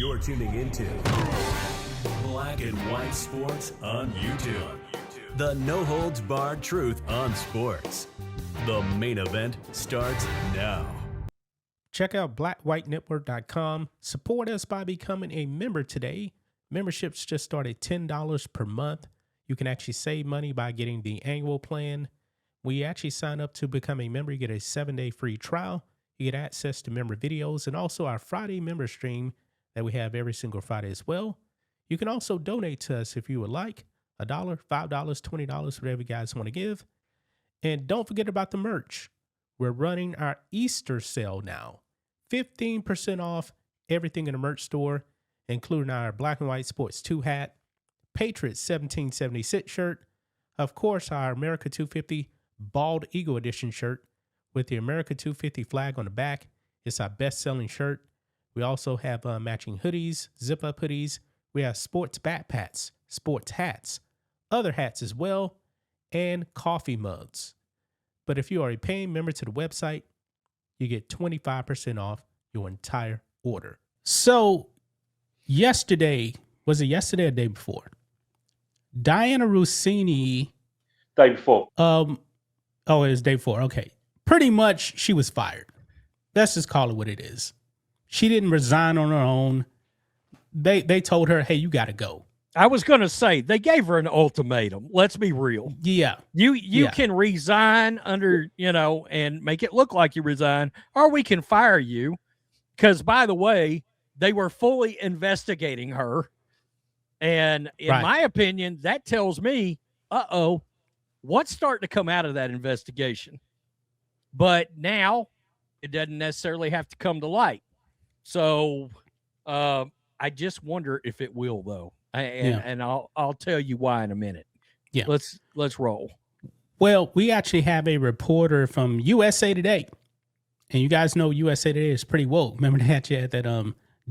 You're tuning into Black and White Sports on YouTube. The no-holds-barred truth on sports. The main event starts now. Check out blackwhitenetwork.com. Support us by becoming a member today. Memberships just start at $10 per month. You can actually save money by getting the annual plan. When you actually sign up to become a member, you get a 7-day free trial. You get access to member videos and also our Friday member stream that we have every single Friday as well. You can also donate to us if you would like. $1, $5, $20, whatever you guys want to give. And don't forget about the merch. We're running our Easter sale now. 15% off everything in the merch store, including our Black and White Sports 2 hat, Patriots 1776 shirt, of course, our America 250 Bald Eagle Edition shirt with the America 250 flag on the back. It's our best-selling shirt. We also have matching hoodies, zip-up hoodies. We have sports backpacks, sports hats, other hats as well, and coffee mugs. But if you are a paying member to the website, you get 25% off your entire order. So yesterday, was it yesterday or the day before? Dianna Russini. Day before. Oh, it was day before. Okay. Pretty much she was fired. Let's just call it what it is. She didn't resign on her own. They told her, hey, you got to go. I was going to say, they gave her an ultimatum. Let's be real. Yeah. You can resign under, and make it look like you resign, or we can fire you. Because, by the way, they were fully investigating her. And in my opinion, that tells me, what's starting to come out of that investigation? But now it doesn't necessarily have to come to light. So I just wonder if it will, though. And I'll tell you why in a minute. Yeah. Let's roll. Well, we actually have a reporter from USA Today. And you guys know USA Today is pretty woke. Remember that you had that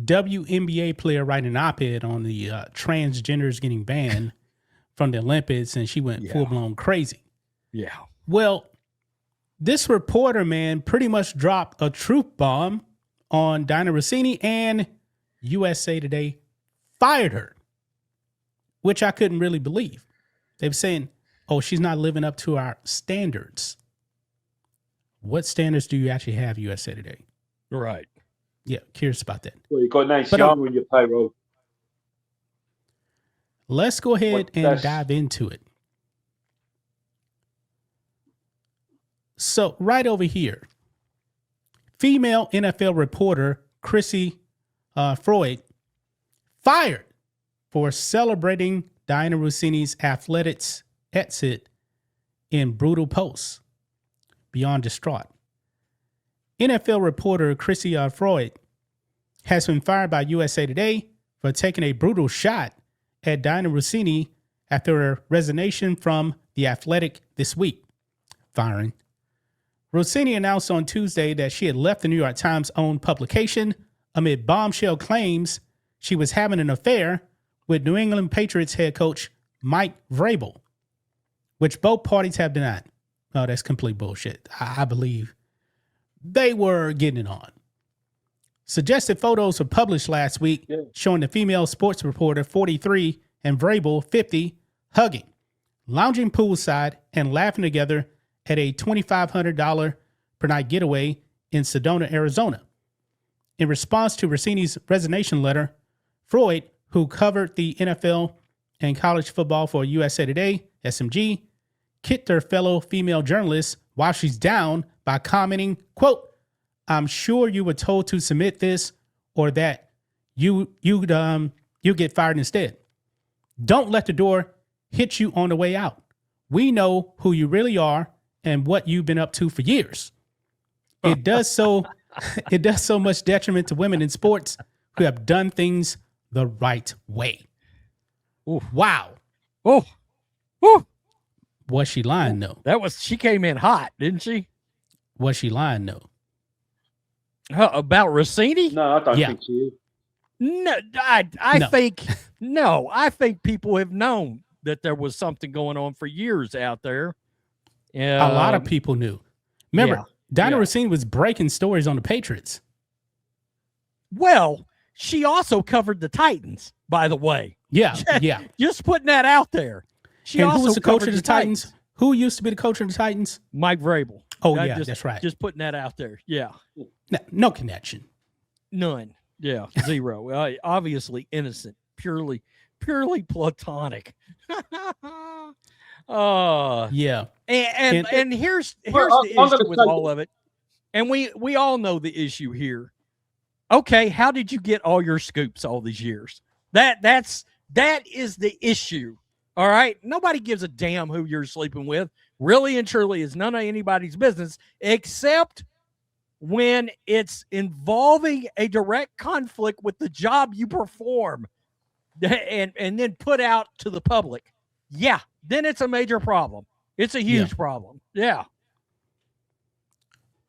WNBA player writing an op-ed on the transgenders getting banned from the Olympics, and she went full-blown crazy. Yeah. Well, this reporter, man, pretty much dropped a truth bomb on Dianna Russini, and USA Today fired her, which I couldn't really believe. They were saying, oh, she's not living up to our standards. What standards do you actually have, USA Today? Right. Yeah, curious about that. Well, you've got Nancy Armour in your payroll. Let's go ahead and dive into it. So right over here, female NFL reporter Chrissy Freud fired for celebrating Dianna Russini's athletics exit in brutal posts. Beyond distraught. NFL reporter Chrissy Freud has been fired by USA Today for taking a brutal shot at Dianna Russini after her resignation from The Athletic this week. Firing. Russini announced on Tuesday that she had left the New York Times' own publication amid bombshell claims she was having an affair with New England Patriots head coach Mike Vrabel, which both parties have denied. Oh, that's complete bullshit. I believe they were getting it on. Suggested photos were published last week showing the female sports reporter 43 and Vrabel 50 hugging, lounging poolside, and laughing together at a $2,500 per night getaway in Sedona, Arizona. In response to Russini's resignation letter, Freud, who covered the NFL and college football for USA Today, SMG, kicked her fellow female journalists while she's down by commenting, quote, I'm sure you were told to submit this or that you get fired instead. Don't let the door hit you on the way out. We know who you really are and what you've been up to for years. It does so much detriment to women in sports who have done things the right way. Ooh. Wow. Oh. Ooh. Was she lying though? She came in hot, didn't she? Was she lying though? About Russini? No, I don't think she is. No, I think no. I think people have known that there was something going on for years out there. A lot of people knew. Remember, Dianna Russini was breaking stories on the Patriots. Well, she also covered the Titans, by the way. Yeah, yeah. Just putting that out there. She And also who was the coach covered of the Titans? Who used to be the coach of the Titans? Mike Vrabel. Oh, yeah, that's right. Just putting that out there. Yeah. No connection. None. Yeah, zero. Obviously innocent, purely platonic. Yeah. And here's the issue with all of it. And we all know the issue here. Okay, how did you get all your scoops all these years? That is the issue. All right. Nobody gives a damn who you're sleeping with. Really and truly is none of anybody's business, except when it's involving a direct conflict with the job you perform and then put out to the public. Yeah, then it's a major problem. It's a huge problem. Yeah.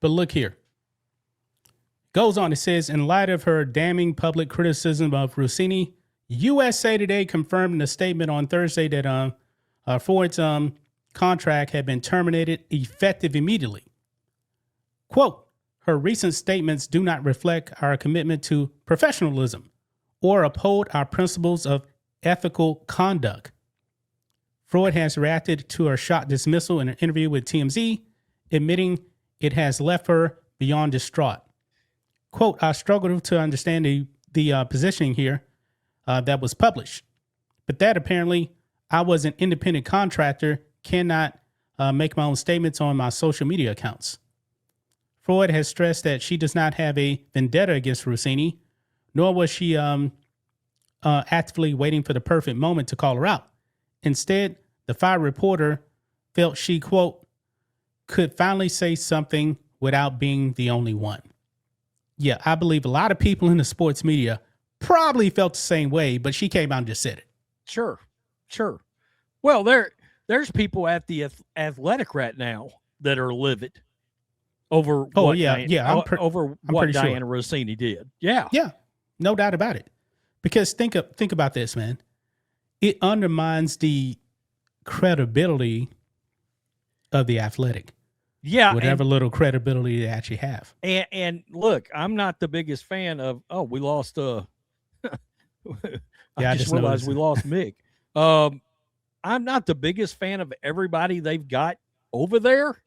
But look here. Goes on, it says, in light of her damning public criticism of Russini, USA Today confirmed in a statement on Thursday that Ford's contract had been terminated effective immediately. Quote, her recent statements do not reflect our commitment to professionalism or uphold our principles of ethical conduct. Freud has reacted to her shock dismissal in an interview with TMZ, admitting it has left her beyond distraught. Quote, I struggled to understand the positioning here that was published, but that apparently I was an independent contractor, cannot make my own statements on my social media accounts. Freud has stressed that she does not have a vendetta against Russini, nor was she actively waiting for the perfect moment to call her out. Instead, the fired reporter felt she, quote, could finally say something without being the only one. Yeah, I believe a lot of people in the sports media probably felt the same way, but she came out and just said it. Sure. Well, there's people at the Athletic right now that are livid over over what Dianna sure. Russini did. Yeah. Yeah, no doubt about it. Because think about this, man. It undermines the credibility of the Athletic. Yeah. Whatever little credibility they actually have. And look, I'm not the biggest fan of, we lost I just realized we lost Mick. I'm not the biggest fan of everybody they've got over there,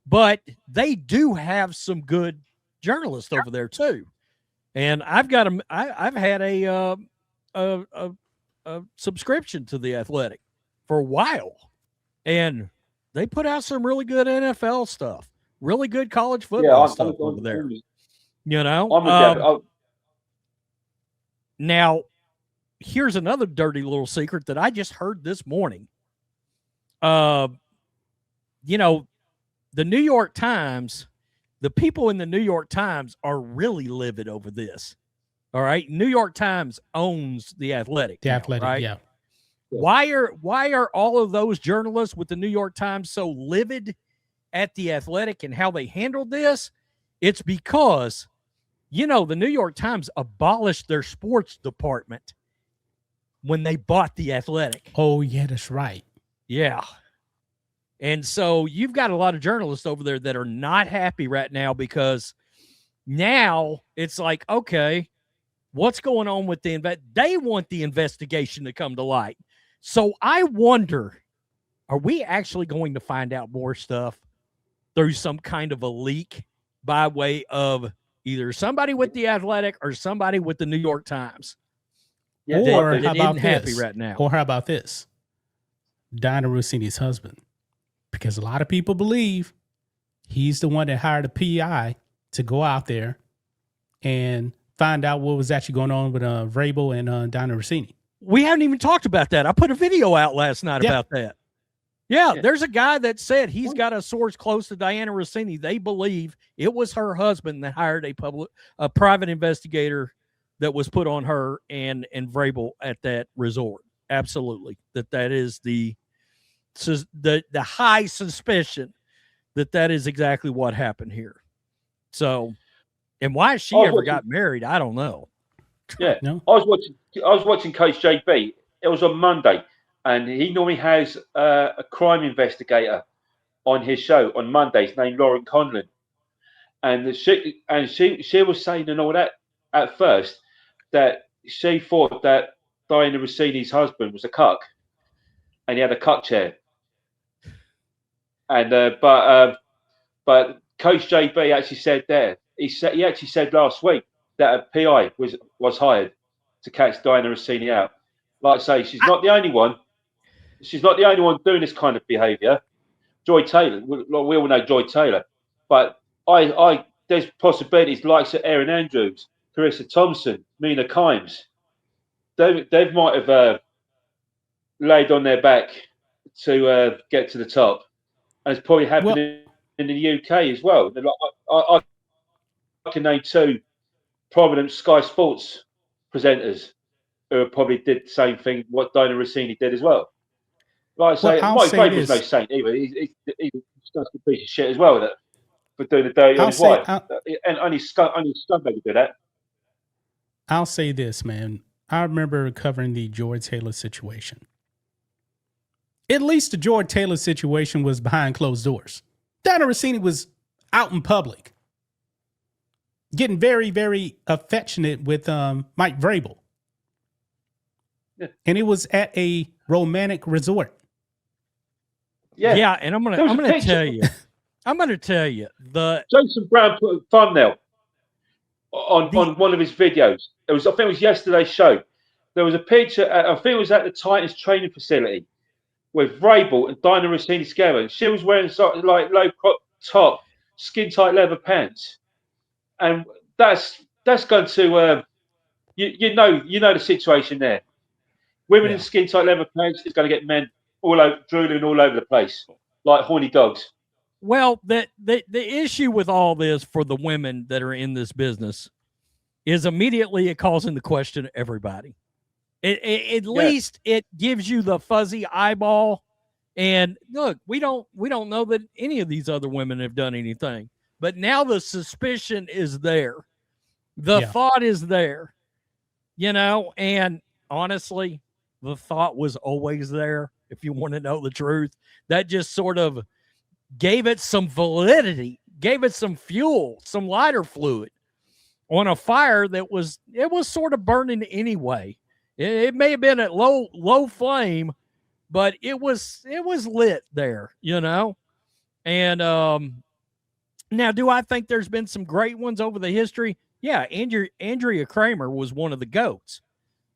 but they do have some good journalists over there too. And I've had a subscription to the Athletic for a while, and they put out some really good NFL stuff, really good college football stuff over there. You know, now here's another dirty little secret that I just heard this morning. You know, the New York Times, the people in the New York Times are really livid over this. All right. New York Times owns the Athletic. The Athletic, right? yeah. Why are all of those journalists with the New York Times so livid at the Athletic and how they handled this? It's because, you know, the New York Times abolished their sports department when they bought the Athletic. Oh, yeah, that's right. Yeah. And so you've got a lot of journalists over there that are not happy right now because now it's like, okay, what's going on with they want the investigation to come to light. So I wonder, are we actually going to find out more stuff through some kind of a leak by way of either somebody with the Athletic or somebody with the New York Times? Yeah, or how about happy right now? Or how about this? Dianna Russini's husband. Because a lot of people believe he's the one that hired a PI to go out there and find out what was actually going on with Vrabel and Dianna Russini. We haven't even talked about that. I put a video out last night about that. Yeah, there's a guy that said he's got a source close to Dianna Russini. They believe it was her husband that hired a private investigator that was put on her and Vrabel at that resort. Absolutely. That is the high suspicion that is exactly what happened here. So, and why she ever got married, I don't know. Yeah, no? I was watching Coach JB. It was on Monday, and he normally has a crime investigator on his show on Mondays named Lauren Conlon, and she was saying and all that at first that she thought that Dianna Russini's husband was a cuck, and he had a cuck chair. And but Coach JB actually said he actually said last week that a PI was hired to catch Dianna Russini out. Like I say, she's not the only one. She's not the only one doing this kind of behaviour. Joy Taylor, we all know Joy Taylor, but there's possibilities likes of Erin Andrews, Carissa Thompson, Mina Kimes. They might have laid on their back to get to the top, and it's probably happening in the UK as well. I can name 2 prominent Sky Sports presenters who probably did the same thing what Dianna Russini did as well. Like I say, Mike Vrabel's no saint either. He's just a piece of shit as well for doing the dirty on his wife. And only scumbag do that. I'll say this, man. I remember covering the Joy Taylor situation. At least the Joy Taylor situation was behind closed doors. Dianna Russini was out in public, getting very, very affectionate with Mike Vrabel. Yeah. And it was at a romantic resort. Yeah, and I'm gonna tell you. I'm gonna tell you Jason Brown put a thumbnail on one of his videos. I think it was yesterday's show. There was a picture. I think it was at the Titans training facility with Vrabel and Dianna Russini together. And she was wearing something like low crop top, skin tight leather pants, and that's going to you know the situation there. Women in skin tight leather pants is going to get men all over, drooling all over the place like horny dogs. Well, the issue with all this for the women that are in this business is immediately it calls into question everybody. At least it gives you the fuzzy eyeball. And look, we don't know that any of these other women have done anything, but now the suspicion is there. The thought is there, and honestly, the thought was always there. If you want to know the truth, that just sort of gave it some validity, gave it some fuel, some lighter fluid on a fire that was sort of burning anyway. It may have been at low flame, but it was lit there, And now, do I think there's been some great ones over the history? Yeah, Andrea Kramer was one of the GOATs.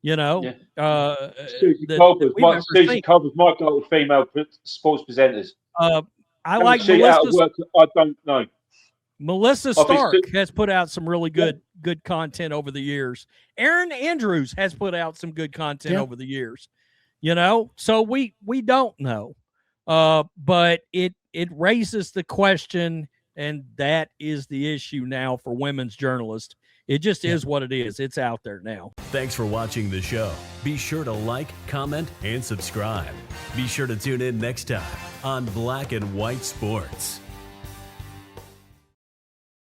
Susie Culver's my goal female sports presenters. I like Melissa. I don't know. Melissa Stark has put out some really good content over the years. Erin Andrews has put out some good content over the years. So we don't know. But it raises the question, and that is the issue now for women's journalists. It just is what it is. It's out there now. Thanks for watching the show. Be sure to like, comment, and subscribe. Be sure to tune in next time on Black and White Sports.